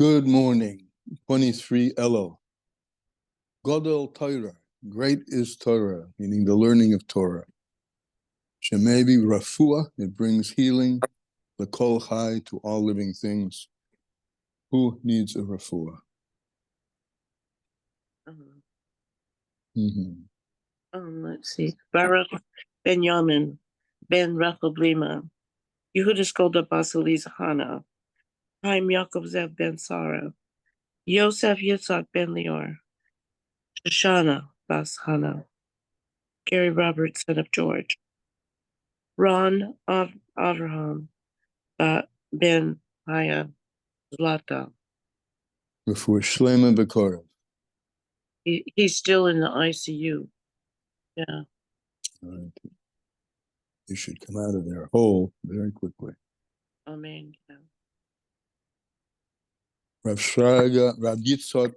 Good morning. 23 Elul. Godel Torah. Great is Torah, meaning the learning of Torah. Shemevi Rafua. It brings healing. L'kol chai, to all living things. Who needs a Rafua? Let's see. Baruch Ben Yamin, Ben Rachel Blima, Yehudis Golda Basilis Hana, Chaim Yaakov Zev Ben Sarah, Yosef Yitzhak Ben Lior, Shoshana Bas Hana, Gary Roberts, son of George, Ron Avraham Ben Haya Zlata. Before Shlema Bekorev. He's still in the ICU. Yeah. All right. He should come out of there whole very quickly. Amen. Yeah. Rav Shraga, Rav Yitzhak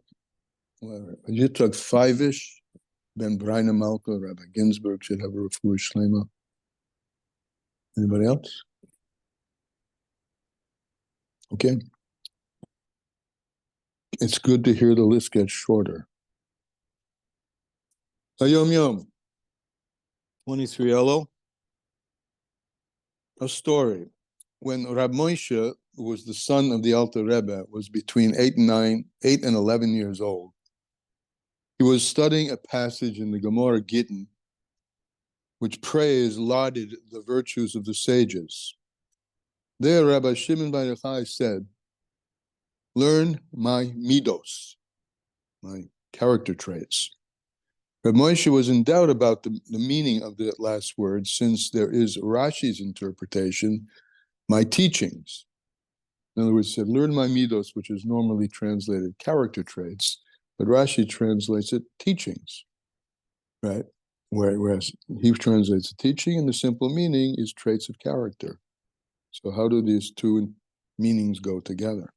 Fivish, Ben Braina Malka, Rabbi Ginsburg should have a Refuah Shlema. Anybody else? Okay. It's good to hear the list get shorter. Hayom Yom. 23 Elul. A story. When Rab Moshe, who was the son of the Alter Rebbe, was between 8 and 11 years old, he was studying a passage in the Gemara Gittin, which lauded the virtues of the sages. There, Rabbi Shimon Bar Yochai said, "Learn my midos, my character traits." Reb Moshe was in doubt about the meaning of the last word, since there is Rashi's interpretation, my teachings. In other words, he said, learn my midos, which is normally translated character traits, but Rashi translates it teachings, right? Whereas he translates the teaching, and the simple meaning is traits of character. So how do these two meanings go together?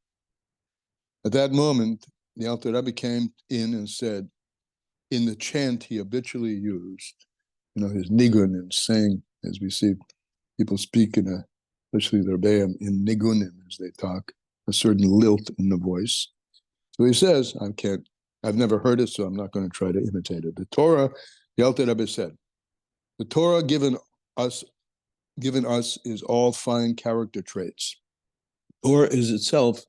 At that moment, the Alter Rebbe came in and said, in the chant he habitually used, his nigun, and saying, as we see people speak especially the Rebbeim, in nigunim, as they talk, a certain lilt in the voice. So he says, I've never heard it, so I'm not going to try to imitate it. The Torah, the Alter Rebbe said, the Torah given us is all fine character traits. Torah is itself,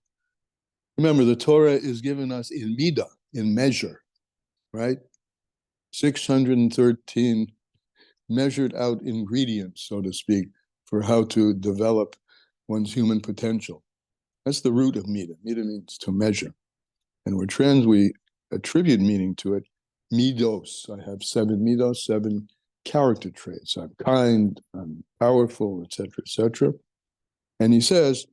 remember, the Torah is given us in midah, in measure, right? 613 measured out ingredients, so to speak, for how to develop one's human potential. That's the root of midah. Midah means to measure. And we attribute meaning to it. Midos. I have 7 midos, 7 character traits. I'm kind, I'm powerful, etc., etc. And he says,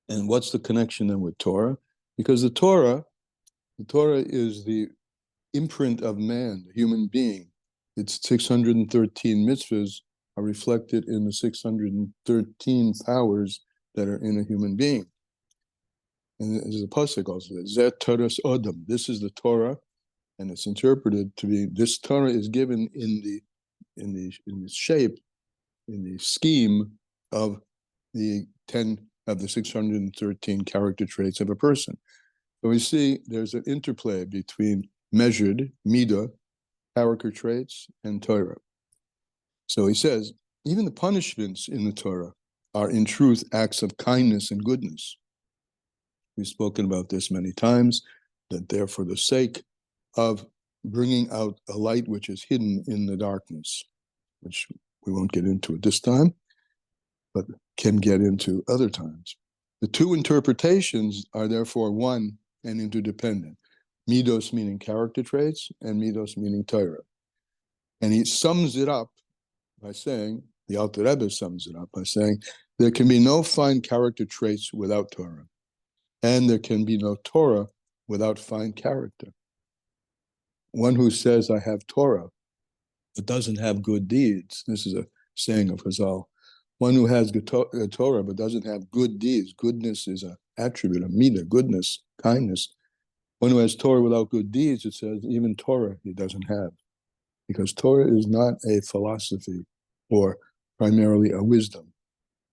and what's the connection then with Torah? Because the Torah is the imprint of man, the human being. Its 613 mitzvahs are reflected in the 613 powers that are in a human being. And there's a pasuk also, Zet Torah's Odom. This is the Torah, and it's interpreted to be, this Torah is given in the shape, in the scheme of the 613 character traits of a person. So we see there's an interplay between measured, midah, character traits, and Torah. So he says, even the punishments in the Torah are in truth acts of kindness and goodness. We've spoken about this many times, that they're for the sake of bringing out a light which is hidden in the darkness, which we won't get into at this time, but can get into other times. The two interpretations are therefore one and interdependent. Midos meaning character traits, and midos meaning Torah. And he sums it up by saying, the Alter Rebbe sums it up by saying, there can be no fine character traits without Torah, and there can be no Torah without fine character. One who says, I have Torah, but doesn't have good deeds, this is a saying of Chazal, one who has Torah but doesn't have good deeds, goodness is an attribute, a midah, goodness, kindness. One who has Torah without good deeds, it says, even Torah he doesn't have. Because Torah is not a philosophy or primarily a wisdom.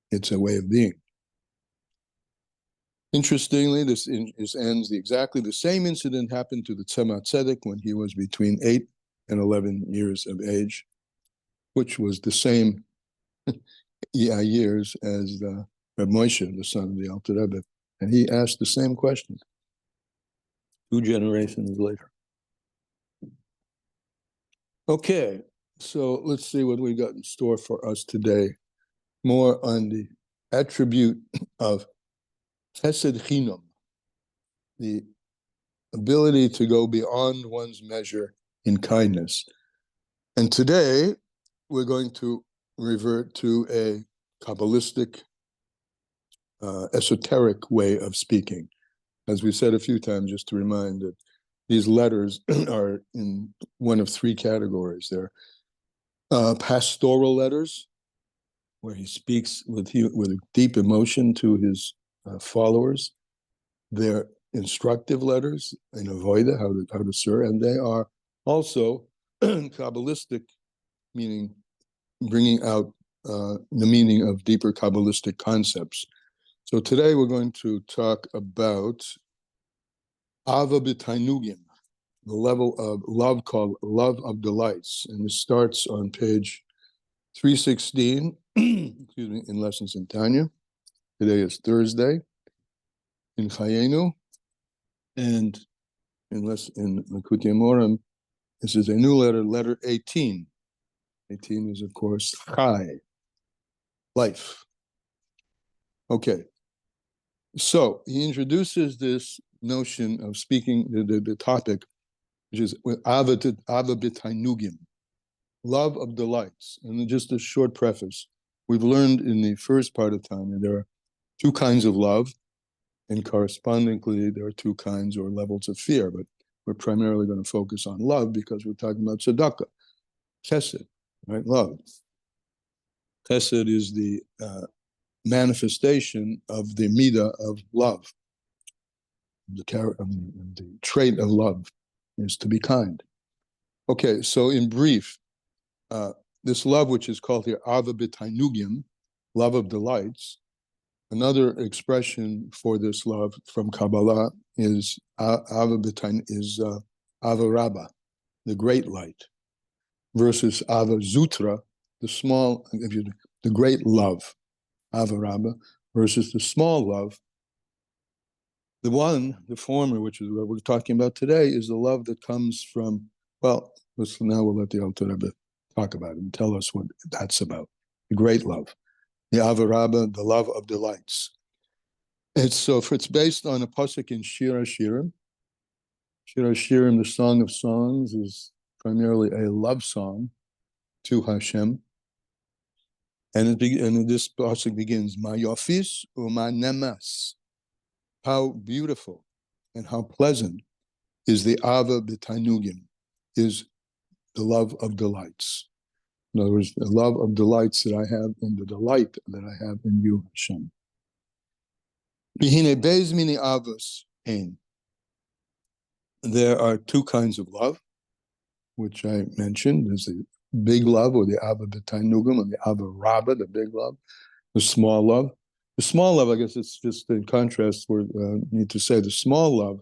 It's a way of being. Interestingly, this ends exactly the same incident happened to the Tzemach Tzedek when he was between 8 and 11 years of age, which was the same years as Reb Moshe, the son of the Alter Rebbe. And he asked the same question 2 generations later. Okay, so let's see what we got in store for us today. More on the attribute of Chesed Chinam, the ability to go beyond one's measure in kindness. And today, we're going to revert to a Kabbalistic, esoteric way of speaking. As we said a few times, just to remind that these letters are in one of 3 categories. They're pastoral letters, where he speaks with deep emotion to his followers. They're instructive letters in avoida, how to serve, and they are also Kabbalistic, meaning bringing out the meaning of deeper Kabbalistic concepts. So today we're going to talk about Ava B'Tainugim, the level of love called love of delights. And this starts on page 316, excuse me, in Lessons in Tanya. Today is Thursday in Chayenu. And in Likutei Moharan, this is a new letter, letter 18. 18 is, of course, Chai, life. Okay. So he introduces this notion of speaking, the topic, which is Ava B'Tainugim, love of delights. And just a short preface. We've learned in the first part of Tanya, there are 2 kinds of love, and correspondingly, there are 2 kinds or levels of fear, but we're primarily going to focus on love because we're talking about tzedakah, chesed, right? Love. Chesed is the manifestation of the midah of love. The trait of love is to be kind. Okay, so in brief, this love, which is called here Ava B'Tainugim, love of delights, another expression for this love from Kabbalah is Ava Rabba, the great light, versus Ava Zutra, the small, the great love, Ava Rabba, versus the small love. The former, which is what we're talking about today, is the love that comes from, well, now we'll let the Alter Rebbe talk about it and tell us what that's about. The great love. The Ava Rabba, the love of delights. It's based on a pasuk in Shir HaShirim. Shir HaShirim, the Song of Songs, is primarily a love song to Hashem. And this pasuk begins, Ma yofis u'ma nemas. How beautiful and how pleasant is the Ava B'Tainugim, is the love of delights. In other words, the love of delights that I have and the delight that I have in you, Hashem. Bihine beis mini avos ein. There are 2 kinds of love, which I mentioned. There's the big love, or the Ava B'Tainugim, and the Ava Rabba, the big love, the small love. The small love, I guess it's just in contrast, we need to say the small love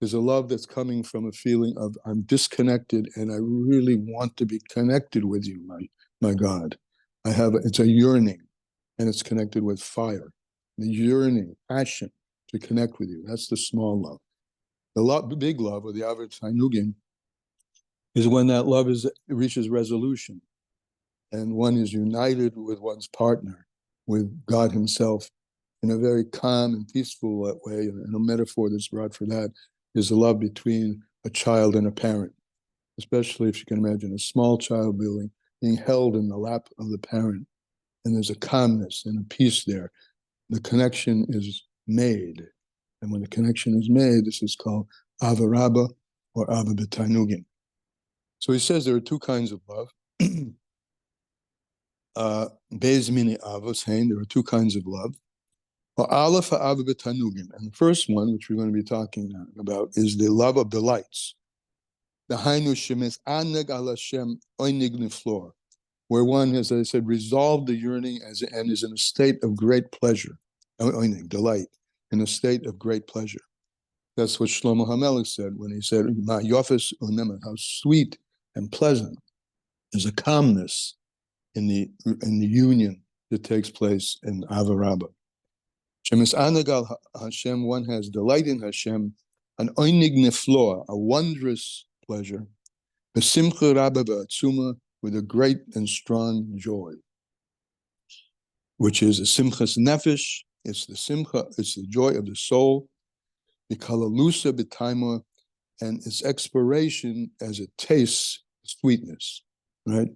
is a love that's coming from a feeling of I'm disconnected and I really want to be connected with you, my God. It's a yearning, and it's connected with fire. The yearning, passion to connect with you. That's the small love. The big love, or the Ava B'Tainugim, is when that love reaches resolution, and one is united with one's partner, with God Himself, in a very calm and peaceful way. And a metaphor that's brought for that is the love between a child and a parent, especially if you can imagine a small child being held in the lap of the parent, and there's a calmness and a peace there. The connection is made. And when the connection is made, this is called Ava Rabba or Ava B'Tainugim. So he says there are 2 kinds of love. Beis mini avos hein, there are 2 kinds of love. Aleph Ava B'Tainugim. And the first one, which we're going to be talking about, is the love of delights. The Hainu Shemes Aneg al Hashem Oinig Niflor, where one, as I said, resolved the yearning and is in a state of great pleasure, oinig, delight, in a state of great pleasure. That's what Shlomo HaMelech said when he said, "Ma yofes unemet," how sweet and pleasant. There's a calmness in the union that takes place in Ava Rabbah. Shemis anagal Hashem, one has delight in Hashem, an oinig nefloa, a wondrous pleasure, besimcha rabba v'atzuma, with a great and strong joy, which is a simchas nefesh. It's the simcha, it's the joy of the soul, the kalalusa b'taima, and its expiration as it tastes sweetness, right?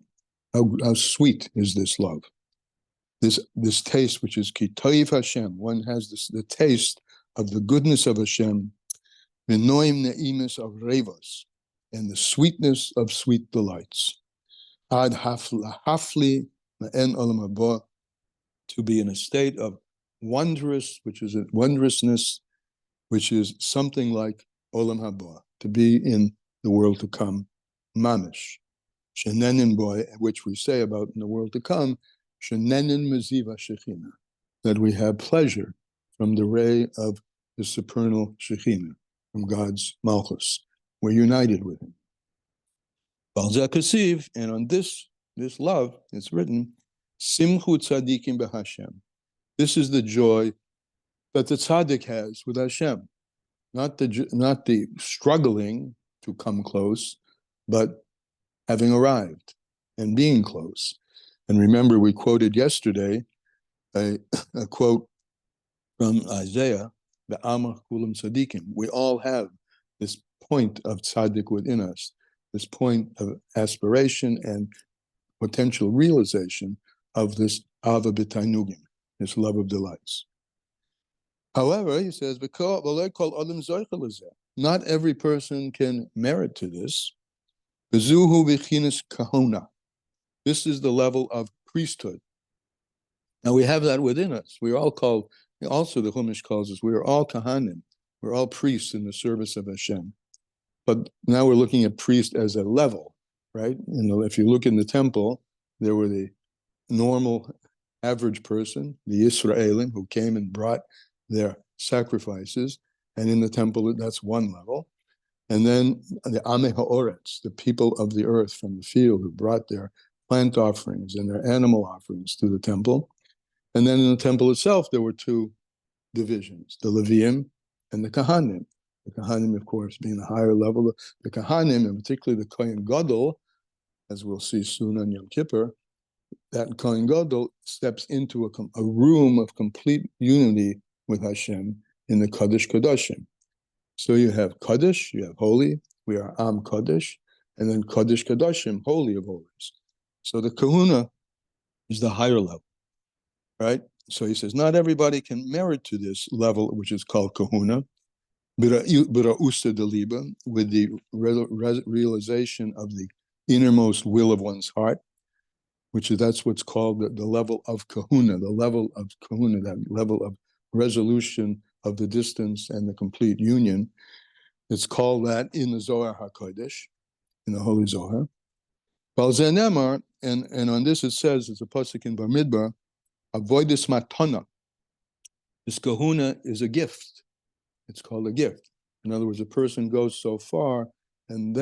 How sweet is this love? This taste, which is kitoiv Hashem, one has the taste of the goodness of Hashem, v'noim ne'imis of revos, and the sweetness of sweet delights. Ad hafli ma'en olam haba, to be in a state of wondrous, which is a wondrousness, which is something like olam haba, to be in the world to come, mamish. Shenenin boy, which we say about in the world to come, shenenin meziva shechina, that we have pleasure from the ray of the supernal shechina, from God's malchus. We're united with him. And on this love, it's written, simchu tzadikim b'Hashem. This is the joy that the tzaddik has with Hashem, not the struggling to come close, but having arrived and being close. And remember, we quoted yesterday a quote from Isaiah, the Amar Kulam Tzadikim. We all have this point of tzaddik within us, this point of aspiration and potential realization of this Ava B'Tainugim, this love of delights. However, he says, not every person can merit to this. This is the level of priesthood. Now we have that within us. We are all called, also the Chumash calls us, we are all kahanim. We're all priests in the service of Hashem. But now we're looking at priest as a level, right? If you look in the temple, there were the normal average person, the Yisraelim, who came and brought their sacrifices. And in the temple, that's one level. And then the Ameh Ha'oretz, the people of the earth from the field, who brought their plant offerings and their animal offerings to the temple. And then in the temple itself, there were two divisions, the Leviim and the Kahanim. The Kahanim, of course, being the higher level. The Kahanim, and particularly the Kohen Gadol, as we'll see soon on Yom Kippur, that Kohen Gadol steps into a room of complete unity with Hashem in the Kodesh Kodashim. So you have Kodesh, you have holy, we are Am Kodesh, and then Kodesh Kodashim, holy of holies. So the kahuna is the higher level, right? So he says, not everybody can merit to this level, which is called kahuna, bira'usta deliba, with the realization of the innermost will of one's heart, that's what's called the level of kahuna, that level of resolution of the distance and the complete union. It's called that in the Zohar HaKodesh, in the Holy Zohar. And on this it says, it's a pasuk in Bamidbar, avoidis matana. This kahuna is a gift. It's called a gift. In other words, a person goes so far, and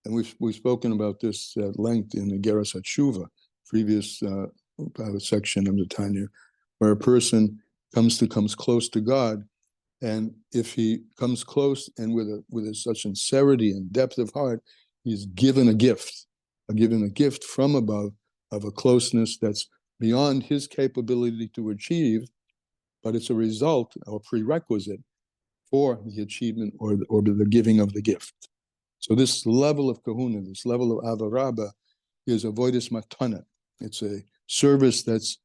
we've spoken about this at length in the Geras HaTshuva, previous section of the Tanya, where a person comes close to God, and if he comes close and with such sincerity and depth of heart, he's given a gift from above of a closeness that's beyond his capability to achieve, but it's a result or prerequisite for the achievement or the giving of the gift. So this level of kahuna, this level of Ava Rabbah, is avoidis matana. It's a service that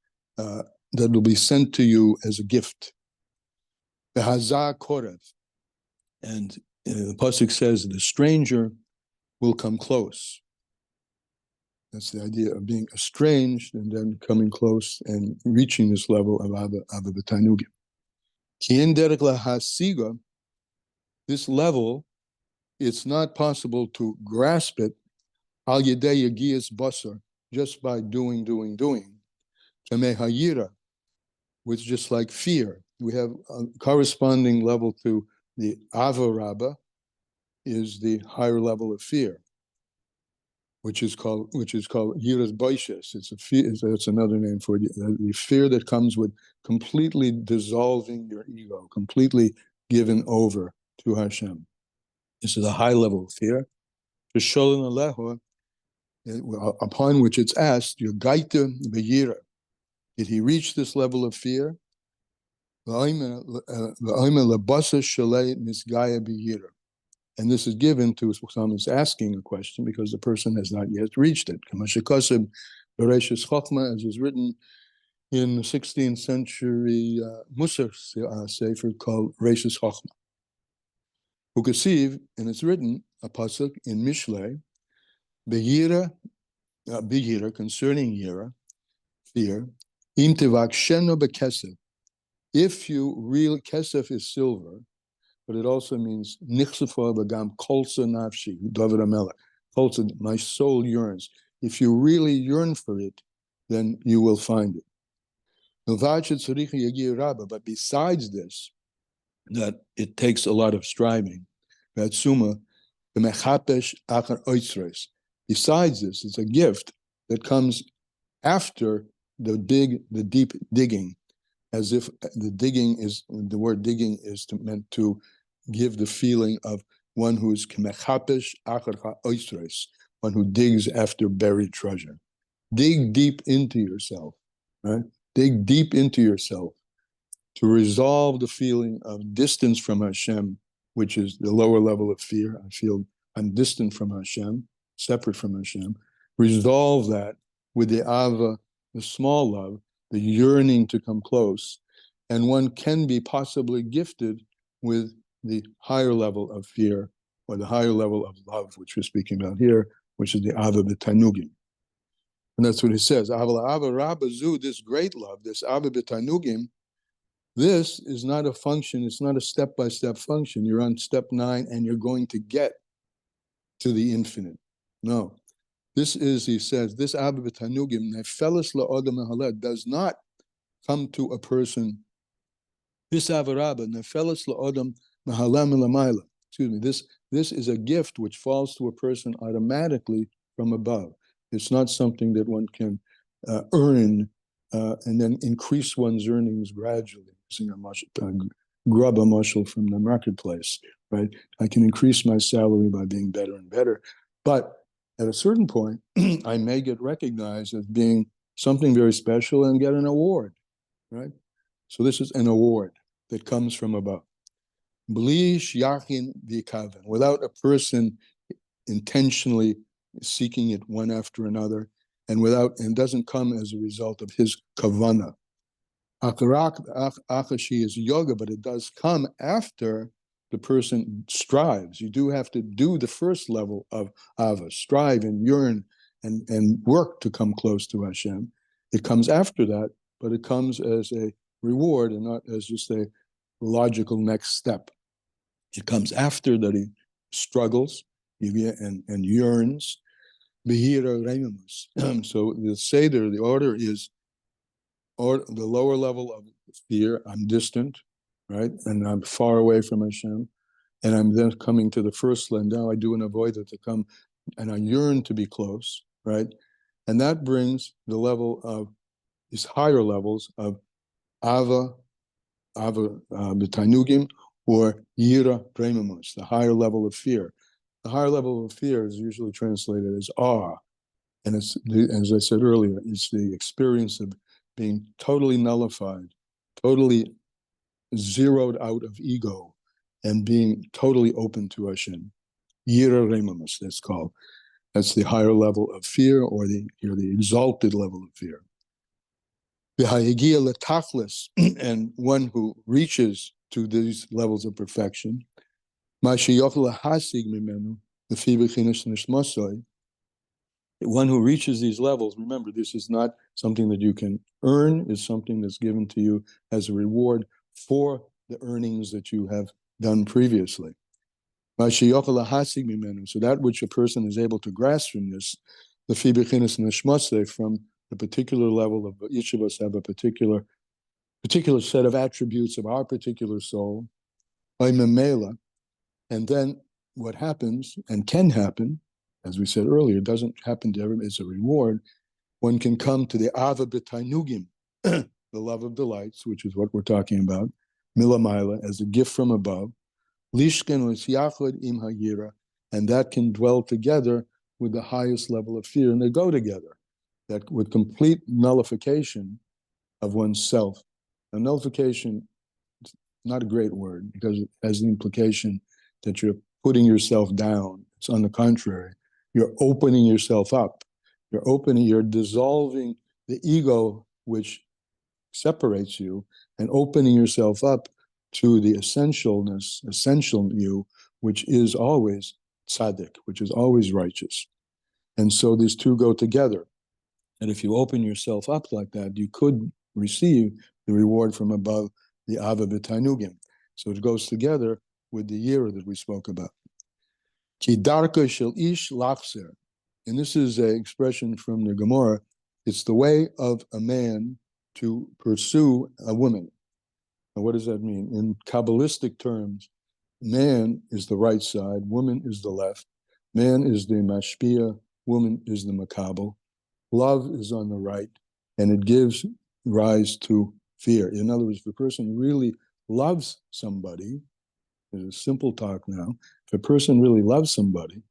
will be sent to you as a gift. Behazah korev, and the pasuk says the stranger will come close. That's the idea of being estranged and then coming close and reaching this level of Ava B'Tainugim. K'in derech lahasiga, this level, it's not possible to grasp it al yedei yagiyas basar, just by doing. Tameh hayira, which just like fear. we have a corresponding level to the Ava Rabba is the higher level of fear, which is called Yiras Boishes. It's a fear. That's another name for it. The fear that comes with completely dissolving your ego, completely given over to Hashem. This is a high level of fear. Upon which it's asked, your gaita b'yira, did he reach this level of fear? And this is given to someone who's asking a question because the person has not yet reached it. As is written in the 16th century Musar Sefer called Reishis Chochma. Ukasiv, and it's written, a pasuk in Mishlei, B'yira, concerning Yira, fear, Im tivaksheno b'kesef. If you real kesef is silver, but it also means nichsefa b'gam kolsa nafshi, David Amelech. Kolsa, my soul yearns. If you really yearn for it, then you will find it. But besides this, that it takes a lot of striving. Besides this, it's a gift that comes after the deep digging, as if the word digging is meant to give the feeling of one who is one who digs after buried treasure. Dig deep into yourself, right? Dig deep into yourself to resolve the feeling of distance from Hashem, which is the lower level of fear. I feel I'm distant from Hashem, separate from Hashem. Resolve that with the Ava, the small love, the yearning to come close. And one can be possibly gifted with the higher level of fear or the higher level of love, which we're speaking about here, which is the Ava b'tanugim. And that's what he says. Ava Rabba Zu, this great love, this Ava b'tanugim, this is not a function, it's not a step-by-step function. You're on step 9 and you're going to get to the infinite. No. This is, he says, this Ava b'tanugim, nefeles la'odam mehaleh, does not come to a person. This Ava Rabba, nefeles la'odam mehaleh milamayla. Excuse me, this is a gift which falls to a person automatically from above. It's not something that one can earn and then increase one's earnings gradually. Grub a mushel from the marketplace, right? I can increase my salary by being better and better. But at a certain point, I may get recognized as being something very special and get an award, right? So this is an award that comes from above. Blish yachin v'kaven, without a person intentionally seeking it one after another, and doesn't come as a result of his kavana. Akashi is yoga, but it does come after the person strives. You do have to do the first level of Ava, strive and yearn and work to come close to Hashem. It comes after that, but it comes as a reward and not as just a logical next step. It comes after that he struggles and yearns. So the Seder, the order is, or the lower level of fear, I'm distant, right? And I'm far away from Hashem. And I'm then coming to the first land. Now I do an avodah to come, and I yearn to be close, right? And that brings the level of these higher levels of Ava b'tanugim, or Yira Premamus, the higher level of fear. The higher level of fear is usually translated as awe. And it's, as I said earlier, it's the experience of being totally nullified, totally zeroed out of ego, and being totally open to Hashem. Yira Remamus, that's called. That's the higher level of fear, or the exalted level of fear. V'hayegia letachlis, and one who reaches to these levels of perfection, one who reaches these levels, remember, this is not something that you can earn, it's something that's given to you as a reward for the earnings that you have done previously. So that which a person is able to grasp from this, the from the particular level of, each of us have a particular particular set of attributes of our particular soul, and then what happens and can happen, as we said earlier, it doesn't happen to everyone, it's a reward. One can come to the Ava B'Tainugim, the love of delights, which is what we're talking about, Milamaila, as a gift from above, Lishken Yachod Im Hayira, and that can dwell together with the highest level of fear, and they go together, that with complete nullification of oneself. Now, nullification is not a great word because it has the implication that you're putting yourself down. It's on the contrary. You're opening yourself up. You're dissolving the ego which separates you and opening yourself up to the essential you, which is always tzaddik, which is always righteous. And so these two go together. And if you open yourself up like that, you could receive the reward from above, the Ava B'Tainugim. So it goes together with the yira that we spoke about. Ki darka shel ish lachzer. And this is an expression from the Gemara. It's the way of a man to pursue a woman. Now, what does that mean? In Kabbalistic terms, man is the right side, woman is the left. Man is the mashpia, woman is the makabel. Love is on the right, and it gives rise to fear. In other words, if a person really loves somebody, there's a simple talk now, if a person really loves somebody,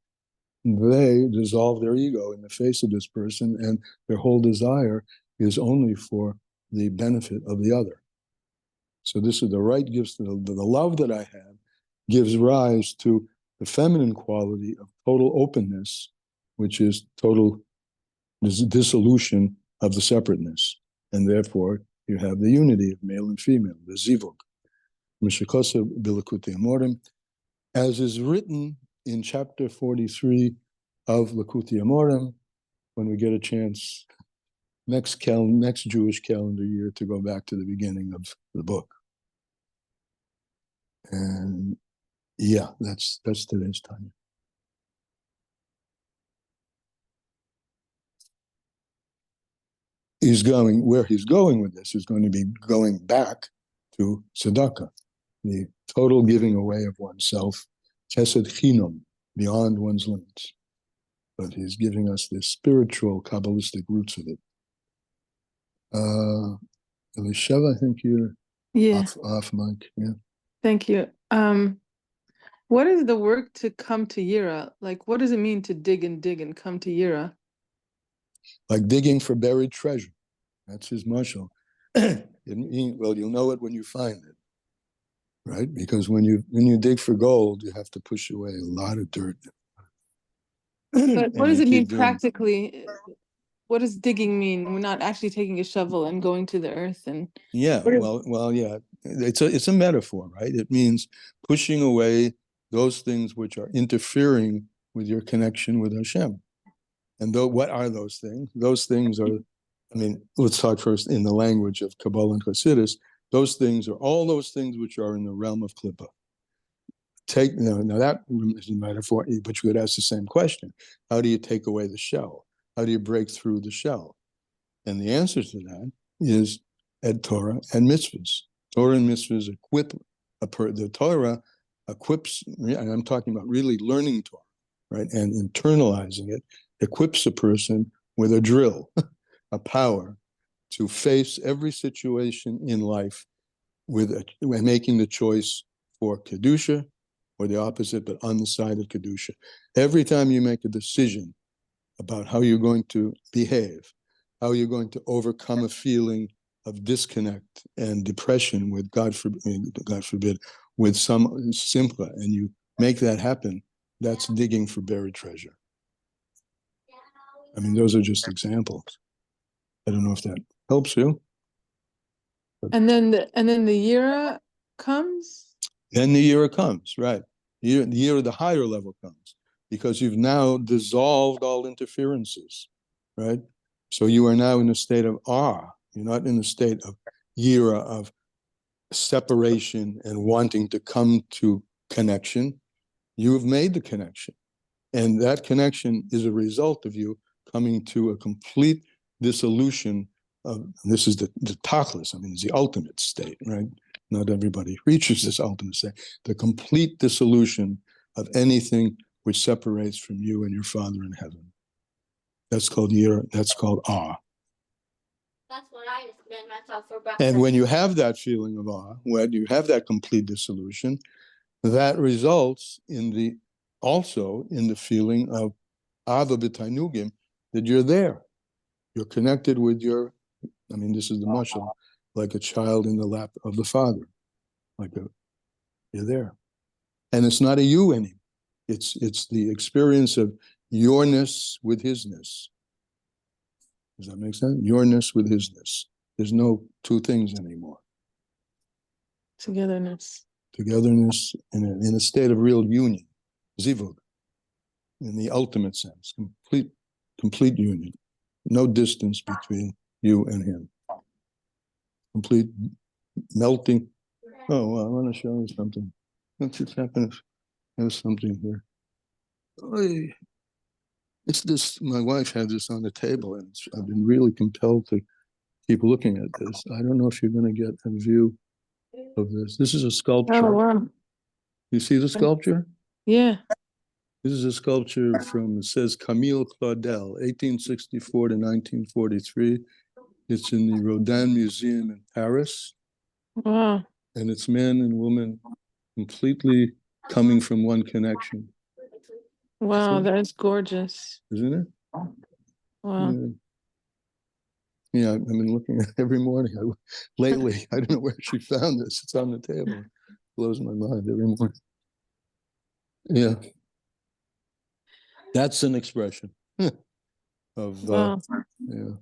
they dissolve their ego in the face of this person, and their whole desire is only for the benefit of the other. So this is the right gives, the love that I have gives rise to the feminine quality of total openness, which is total dissolution of the separateness. And therefore, you have the unity of male and female, the zivug. As is written in chapter 43 of Likutei Amorim, when we get a chance next Jewish calendar year to go back to the beginning of the book. And yeah, that's today's Tanya. Where he's going with this is going to be going back to tzedakah, the total giving away of oneself, chesed chinam, beyond one's limits. But he's giving us the spiritual, Kabbalistic roots of it. Elisheva, I think you're off mic. Yeah. Thank you. What is the work to come to Yira? Like, what does it mean to dig and come to Yira? Like digging for buried treasure. That's his mashal. Well, you'll know it when you find it, right? Because when you dig for gold, you have to push away a lot of dirt. But what does it mean practically? What does digging mean? We're not actually taking a shovel and going to the earth and yeah. Yeah. It's a metaphor, right? It means pushing away those things which are interfering with your connection with Hashem. And what are those things? Those things are, let's talk first in the language of Kabbalah and Chassidus. Those things are all those things which are in the realm of Klippa. Now that is a metaphor, but you could ask the same question. How do you take away the shell? How do you break through the shell? And the answer to that is Ed Torah and mitzvahs. Torah and mitzvahs equip the Torah equips, and I'm talking about really learning Torah, right, and internalizing it, equips a person with a drill, a power to face every situation in life with making the choice for Kedusha or the opposite, but on the side of Kedusha. Every time you make a decision about how you're going to behave, how you're going to overcome a feeling of disconnect and depression with, God forbid, with some simcha, and you make that happen, that's digging for buried treasure. Those are just examples. I don't know if that helps you. And then the Yira comes? Then the Yira comes, right. The Yira, the higher level comes, because you've now dissolved all interferences, right? So you are now in a state of awe. You're not in a state of Yira, of separation and wanting to come to connection. You have made the connection. And that connection is a result of you coming to a complete dissolution this is the tachlis, I mean, it's the ultimate state, right? Not everybody reaches this ultimate state. The complete dissolution of anything which separates from you and your Father in heaven. That's called yira, that's called awe. That's what I just made myself for breakfast. And when you have that feeling of awe, when you have that complete dissolution, that results in also in the feeling of ava b'tainugim, that you're there. You're connected with your, I mean, this is the mashal, like a child in the lap of the father. You're there. And it's not a you anymore. It's the experience of yourness with hisness. Does that make sense? Yourness with hisness. There's no two things anymore. Togetherness. Togetherness in a state of real union. Zivug. In the ultimate sense. Complete union. No distance between you and him. Complete melting. Oh, well, I want to show you something. What's just happened? There's something here. Oy. It's this, my wife had this on the table, and I've been really compelled to keep looking at this. I don't know if you're going to get a view of this. This is a sculpture. Oh, wow. You see the sculpture? Yeah. This is a sculpture from, it says Camille Claudel, 1864 to 1943. It's in the Rodin Museum in Paris. Wow. And it's man and woman completely coming from one connection. Wow, that is gorgeous. Isn't it? Wow. Yeah, I've been looking at it every morning. Lately, I don't know where she found this. It's on the table. It blows my mind every morning. Yeah. That's an expression of, Wow. yeah.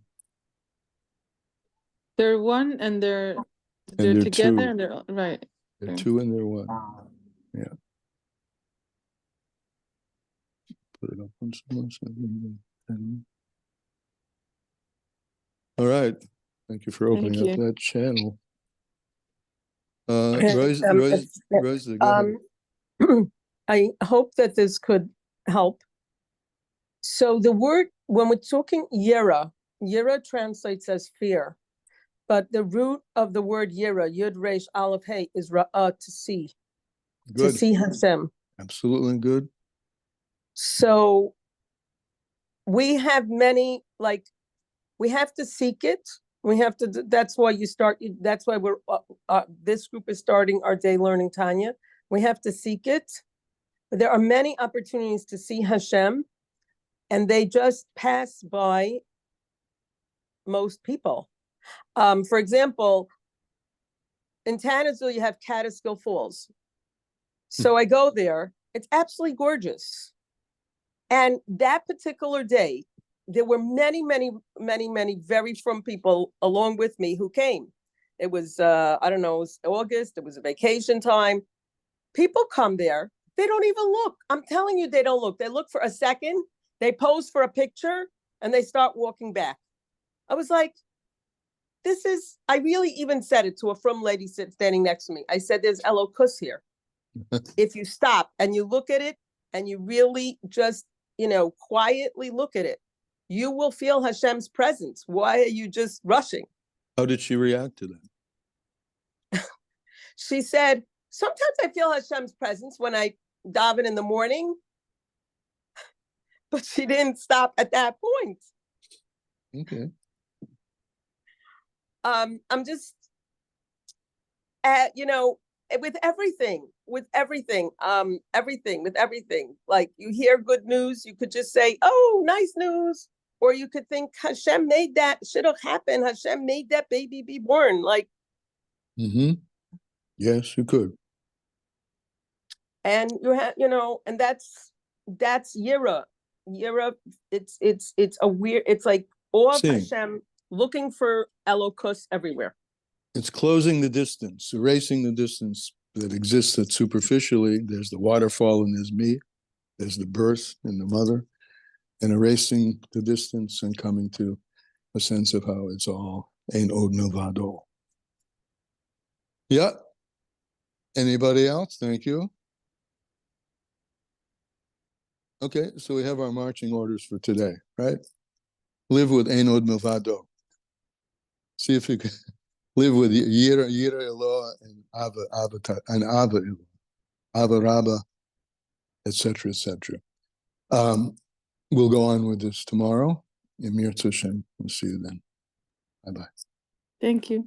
They're one and they're they're together two. and they're right. They're two and they're one. Yeah. Put it up on someone. All right. Thank you for opening up that channel. Rose, go ahead. I hope that this could help. So the word, when we're talking yira translates as fear, but the root of the word yira, yud resh aleph hey, is ra'ah, to see. Good. To see Hashem. Absolutely good. So we have many, like, we have to seek it. We have to, that's why you start, that's why we're, this group is starting our day learning Tanya. We have to seek it. There are many opportunities to see Hashem, and they just pass by most people. For example, in Tannessville, you have Catskill Falls. So I go there. It's absolutely gorgeous. And that particular day, there were many very frum people along with me who came. It was, I don't know, it was August. It was a vacation time. People come there. They don't even look. I'm telling you, they don't look. They look for a second. They pose for a picture and they start walking back. I was like, this is, I really even said it to a frum lady standing next to me. I said, there's Elokus here. If you stop and you look at it and you really just, quietly look at it, you will feel Hashem's presence. Why are you just rushing? How did she react to that? She said, sometimes I feel Hashem's presence when I daven in the morning, but she didn't stop at that point. Okay. I'm just, with everything, like you hear good news, you could just say, oh, nice news. Or you could think Hashem made that, should have happened. Hashem made that baby be born. Like, yes, you could. And you have, and that's Yira. Yira, it's a weird, it's like all of Hashem looking for Elokus everywhere. It's closing the distance, erasing the distance that exists that superficially. There's the waterfall and there's me. There's the birth and the mother. And erasing the distance and coming to a sense of how it's all ein od milvado. Yeah. Anybody else? Thank you. Okay, so we have our marching orders for today, right? Live with ein od milvado. See if you can live with Yira Eloah and Ava Rabba, etc., etc. We'll go on with this tomorrow. Emir Hashem. We'll see you then. Bye-bye. Thank you.